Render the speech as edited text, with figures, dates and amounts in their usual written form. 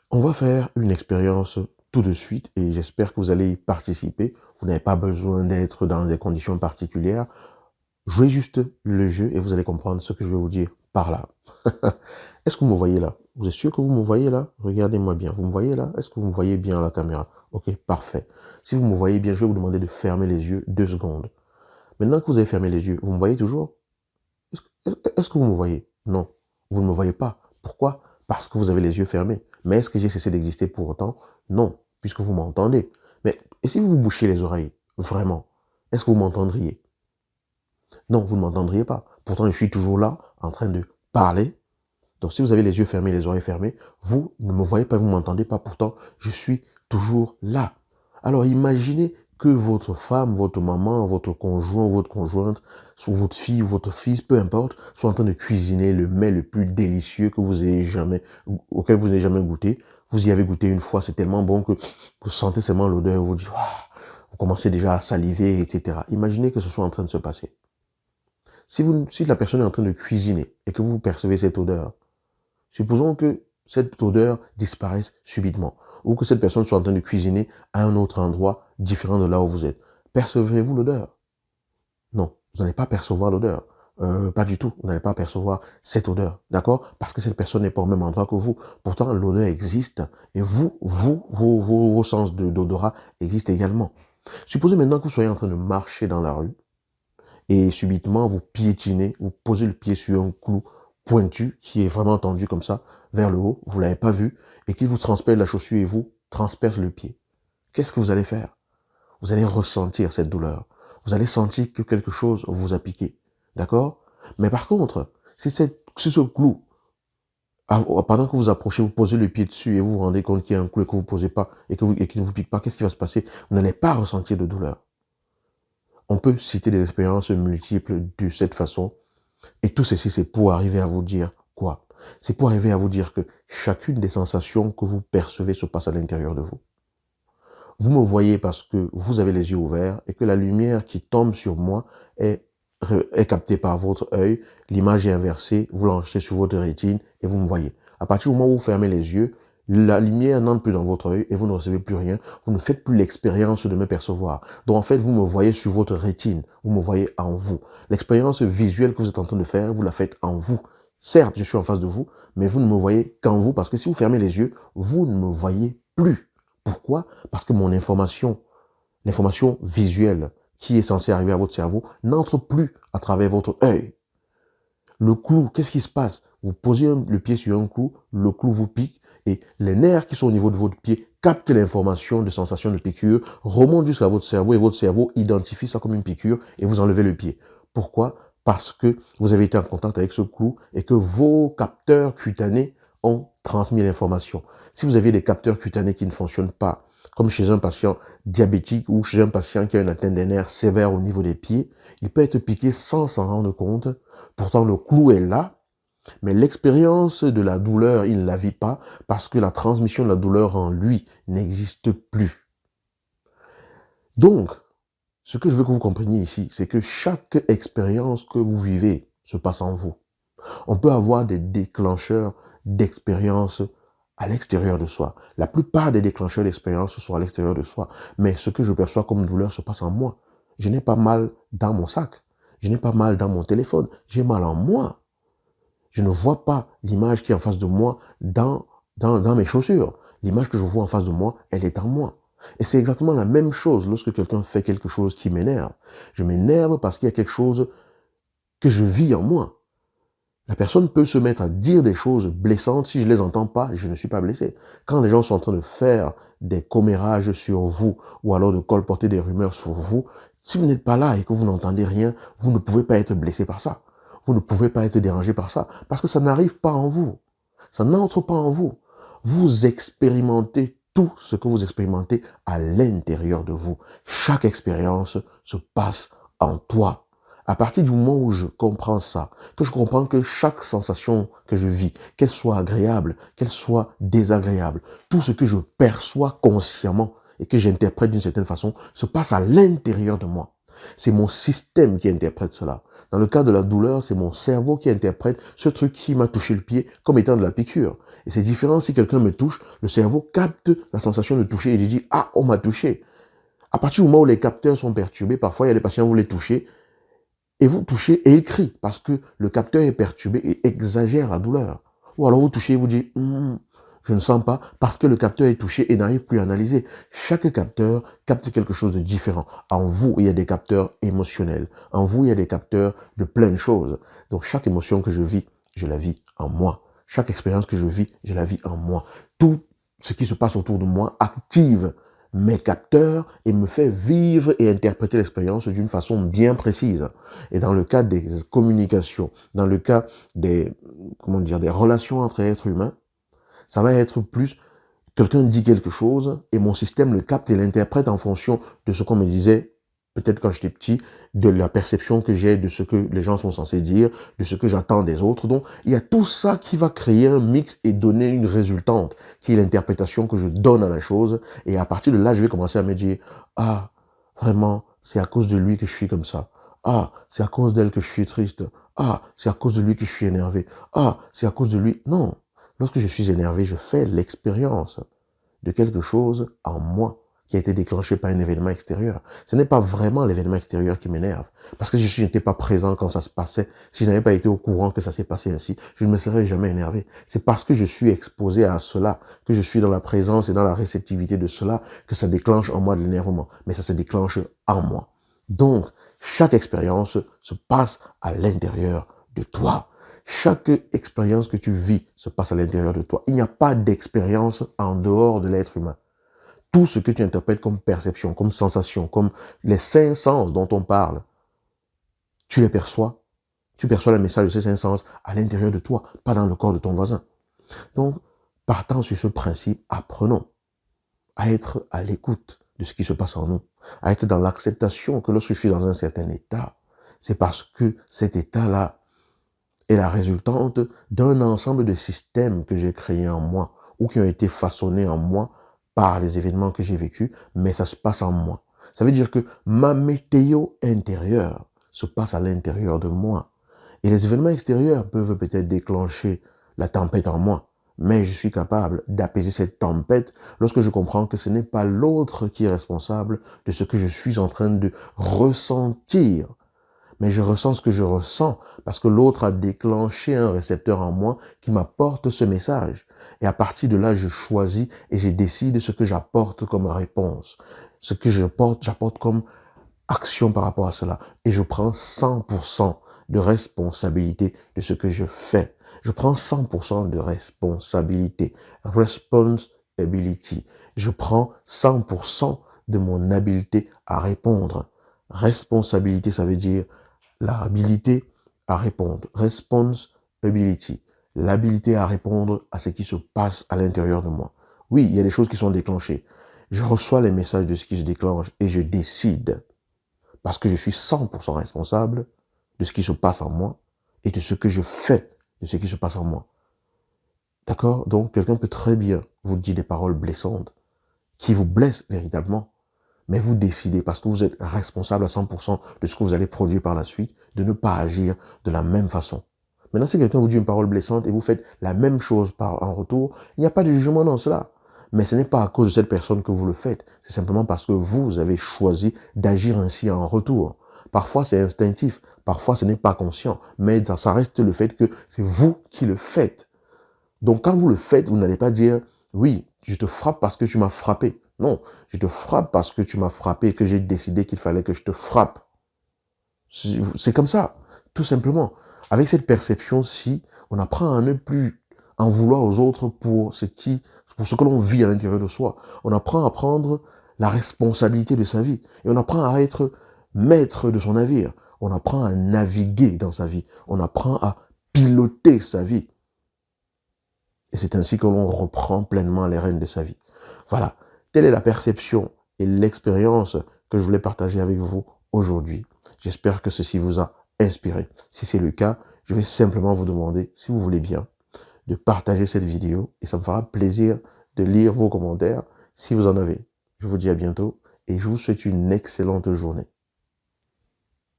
On va faire une expérience tout de suite et j'espère que vous allez y participer. Vous n'avez pas besoin d'être dans des conditions particulières. Jouez juste le jeu et vous allez comprendre ce que je vais vous dire par là. Est-ce que vous me voyez là? Vous êtes sûr que vous me voyez là? Regardez-moi bien. Vous me voyez là? Est-ce que vous me voyez bien à la caméra? Ok, parfait. Si vous me voyez bien, je vais vous demander de fermer les yeux 2 secondes. Maintenant que vous avez fermé les yeux, vous me voyez toujours? Est-ce que vous me voyez? Non, vous ne me voyez pas. Pourquoi? Parce que vous avez les yeux fermés. Mais est-ce que j'ai cessé d'exister pour autant? Non, puisque vous m'entendez. Mais et si vous vous bouchiez les oreilles? Vraiment? Est-ce que vous m'entendriez? Non, vous ne m'entendriez pas. Pourtant, je suis toujours là, en train de parler. Donc, si vous avez les yeux fermés, les oreilles fermées, vous ne me voyez pas, vous ne m'entendez pas. Pourtant, je suis toujours là. Alors, imaginez que votre femme, votre maman, votre conjoint, votre conjointe, ou votre fille, ou votre fils, peu importe, soit en train de cuisiner le mets le plus délicieux que vous ayez jamais, auquel vous n'ayez jamais goûté. Vous y avez goûté une fois, c'est tellement bon que vous sentez seulement l'odeur, vous dites, waouh, vous commencez déjà à saliver, etc. Imaginez que ce soit en train de se passer. Si la personne est en train de cuisiner et que vous percevez cette odeur, supposons que cette odeur disparaisse subitement ou que cette personne soit en train de cuisiner à un autre endroit différent de là où vous êtes. Percevrez-vous l'odeur? Non, vous n'allez pas percevoir l'odeur. Pas du tout, vous n'allez pas percevoir cette odeur, d'accord? Parce que cette personne n'est pas au même endroit que vous. Pourtant, l'odeur existe et vos sens d'odorat existent également. Supposez maintenant que vous soyez en train de marcher dans la rue et subitement vous piétinez, vous posez le pied sur un clou pointu qui est vraiment tendu comme ça vers le haut, vous l'avez pas vu, et qu'il vous transperce la chaussure et vous transperce le pied. Qu'est-ce que vous allez faire? Vous allez ressentir cette douleur. Vous allez sentir que quelque chose vous a piqué. D'accord? Mais par contre, si ce clou, pendant que vous approchez, vous posez le pied dessus et vous vous rendez compte qu'il y a un clou et que vous ne posez pas et qu'il ne vous pique pas, qu'est-ce qui va se passer? Vous n'allez pas ressentir de douleur. On peut citer des expériences multiples de cette façon. Et tout ceci, c'est pour arriver à vous dire quoi? C'est pour arriver à vous dire que chacune des sensations que vous percevez se passe à l'intérieur de vous. Vous me voyez parce que vous avez les yeux ouverts et que la lumière qui tombe sur moi est captée par votre œil. L'image est inversée, vous l'enregistrez sur votre rétine et vous me voyez. À partir du moment où vous fermez les yeux, la lumière n'entre plus dans votre œil et vous ne recevez plus rien. Vous ne faites plus l'expérience de me percevoir. Donc en fait, vous me voyez sur votre rétine. Vous me voyez en vous. L'expérience visuelle que vous êtes en train de faire, vous la faites en vous. Certes, je suis en face de vous, mais vous ne me voyez qu'en vous parce que si vous fermez les yeux, vous ne me voyez plus. Pourquoi? Parce que mon information, l'information visuelle qui est censée arriver à votre cerveau, n'entre plus à travers votre œil. Le clou, qu'est-ce qui se passe? Vous posez le pied sur un clou, le clou vous pique et les nerfs qui sont au niveau de votre pied captent l'information de sensation de piqûre, remontent jusqu'à votre cerveau et votre cerveau identifie ça comme une piqûre et vous enlevez le pied. Pourquoi? Parce que vous avez été en contact avec ce clou et que vos capteurs cutanés ont transmis l'information. Si vous avez des capteurs cutanés qui ne fonctionnent pas, comme chez un patient diabétique ou chez un patient qui a une atteinte des nerfs sévère au niveau des pieds, il peut être piqué sans s'en rendre compte. Pourtant, le clou est là, mais l'expérience de la douleur, il ne la vit pas parce que la transmission de la douleur en lui n'existe plus. Donc, ce que je veux que vous compreniez ici, c'est que chaque expérience que vous vivez se passe en vous. On peut avoir des déclencheurs d'expériences à l'extérieur de soi. La plupart des déclencheurs d'expérience sont à l'extérieur de soi. Mais ce que je perçois comme douleur se passe en moi. Je n'ai pas mal dans mon sac. Je n'ai pas mal dans mon téléphone. J'ai mal en moi. Je ne vois pas l'image qui est en face de moi dans mes chaussures. L'image que je vois en face de moi, elle est en moi. Et c'est exactement la même chose lorsque quelqu'un fait quelque chose qui m'énerve. Je m'énerve parce qu'il y a quelque chose que je vis en moi. La personne peut se mettre à dire des choses blessantes. Si je ne les entends pas, je ne suis pas blessé. Quand les gens sont en train de faire des commérages sur vous ou alors de colporter des rumeurs sur vous, si vous n'êtes pas là et que vous n'entendez rien, vous ne pouvez pas être blessé par ça. Vous ne pouvez pas être dérangé par ça parce que ça n'arrive pas en vous. Ça n'entre pas en vous. Vous expérimentez tout ce que vous expérimentez à l'intérieur de vous. Chaque expérience se passe en toi. À partir du moment où je comprends ça, que je comprends que chaque sensation que je vis, qu'elle soit agréable, qu'elle soit désagréable, tout ce que je perçois consciemment et que j'interprète d'une certaine façon, se passe à l'intérieur de moi. C'est mon système qui interprète cela. Dans le cas de la douleur, c'est mon cerveau qui interprète ce truc qui m'a touché le pied comme étant de la piqûre. Et c'est différent si quelqu'un me touche, le cerveau capte la sensation de toucher et il dit « Ah, on m'a touché ». À partir du moment où les capteurs sont perturbés, parfois il y a des patients, vous les touchez, et vous touchez et ils crient parce que le capteur est perturbé et exagère la douleur. Ou alors vous touchez et vous dites je ne sens pas parce que le capteur est touché et n'arrive plus à analyser. Chaque capteur capte quelque chose de différent. En vous, il y a des capteurs émotionnels. En vous, il y a des capteurs de plein de choses. Donc chaque émotion que je vis, je la vis en moi. Chaque expérience que je vis, je la vis en moi. Tout ce qui se passe autour de moi active mes capteurs et me fait vivre et interpréter l'expérience d'une façon bien précise. Et dans le cas des communications, dans le cas des, des relations entre êtres humains, ça va être plus, quelqu'un dit quelque chose et mon système le capte et l'interprète en fonction de ce qu'on me disait, peut-être quand j'étais petit, de la perception que j'ai de ce que les gens sont censés dire, de ce que j'attends des autres. Donc, il y a tout ça qui va créer un mix et donner une résultante, qui est l'interprétation que je donne à la chose. Et à partir de là, je vais commencer à me dire, ah, vraiment, c'est à cause de lui que je suis comme ça. Ah, c'est à cause d'elle que je suis triste. Ah, c'est à cause de lui que je suis énervé. Ah, c'est à cause de lui. Non. Lorsque je suis énervé, je fais l'expérience de quelque chose en moi qui a été déclenché par un événement extérieur. Ce n'est pas vraiment l'événement extérieur qui m'énerve. Parce que je n'étais pas présent quand ça se passait. Si je n'avais pas été au courant que ça s'est passé ainsi, je ne me serais jamais énervé. C'est parce que je suis exposé à cela, que je suis dans la présence et dans la réceptivité de cela, que ça déclenche en moi de l'énervement. Mais ça se déclenche en moi. Donc, chaque expérience se passe à l'intérieur de toi. Chaque expérience que tu vis se passe à l'intérieur de toi. Il n'y a pas d'expérience en dehors de l'être humain. Tout ce que tu interprètes comme perception, comme sensation, comme les 5 sens dont on parle, tu les perçois. Tu perçois le message de ces 5 sens à l'intérieur de toi, pas dans le corps de ton voisin. Donc, partant sur ce principe, apprenons à être à l'écoute de ce qui se passe en nous, à être dans l'acceptation que lorsque je suis dans un certain état, c'est parce que cet état-là est la résultante d'un ensemble de systèmes que j'ai créés en moi ou qui ont été façonnés en moi par les événements que j'ai vécus, mais ça se passe en moi. Ça veut dire que ma météo intérieure se passe à l'intérieur de moi. Et les événements extérieurs peuvent peut-être déclencher la tempête en moi, mais je suis capable d'apaiser cette tempête lorsque je comprends que ce n'est pas l'autre qui est responsable de ce que je suis en train de ressentir. Mais je ressens ce que je ressens parce que l'autre a déclenché un récepteur en moi qui m'apporte ce message. Et à partir de là, je choisis et je décide ce que j'apporte comme réponse. Ce que j'apporte comme action par rapport à cela. Et je prends 100% de responsabilité de ce que je fais. Je prends 100% de responsabilité. Responsibility. Je prends 100% de mon habileté à répondre. Responsabilité, ça veut dire l'habilité à répondre. Responsibility. L'habilité à répondre à ce qui se passe à l'intérieur de moi. Oui, il y a des choses qui sont déclenchées. Je reçois les messages de ce qui se déclenche et je décide. Parce que je suis 100% responsable de ce qui se passe en moi et de ce que je fais de ce qui se passe en moi. D'accord? Donc, quelqu'un peut très bien vous dire des paroles blessantes qui vous blessent véritablement. Mais vous décidez, parce que vous êtes responsable à 100% de ce que vous allez produire par la suite, de ne pas agir de la même façon. Maintenant, si quelqu'un vous dit une parole blessante et vous faites la même chose en retour, il n'y a pas de jugement dans cela. Mais ce n'est pas à cause de cette personne que vous le faites. C'est simplement parce que vous avez choisi d'agir ainsi en retour. Parfois, c'est instinctif. Parfois, ce n'est pas conscient. Mais ça reste le fait que c'est vous qui le faites. Donc, quand vous le faites, vous n'allez pas dire « Oui, je te frappe parce que tu m'as frappé ». Non, je te frappe parce que tu m'as frappé et que j'ai décidé qu'il fallait que je te frappe. C'est comme ça, tout simplement. Avec cette perception-ci, on apprend à ne plus en vouloir aux autres pour ce que l'on vit à l'intérieur de soi. On apprend à prendre la responsabilité de sa vie. Et on apprend à être maître de son navire. On apprend à naviguer dans sa vie. On apprend à piloter sa vie. Et c'est ainsi que l'on reprend pleinement les rênes de sa vie. Voilà. Telle est la perception et l'expérience que je voulais partager avec vous aujourd'hui. J'espère que ceci vous a inspiré. Si c'est le cas, je vais simplement vous demander, si vous voulez bien, de partager cette vidéo et ça me fera plaisir de lire vos commentaires si vous en avez. Je vous dis à bientôt et je vous souhaite une excellente journée.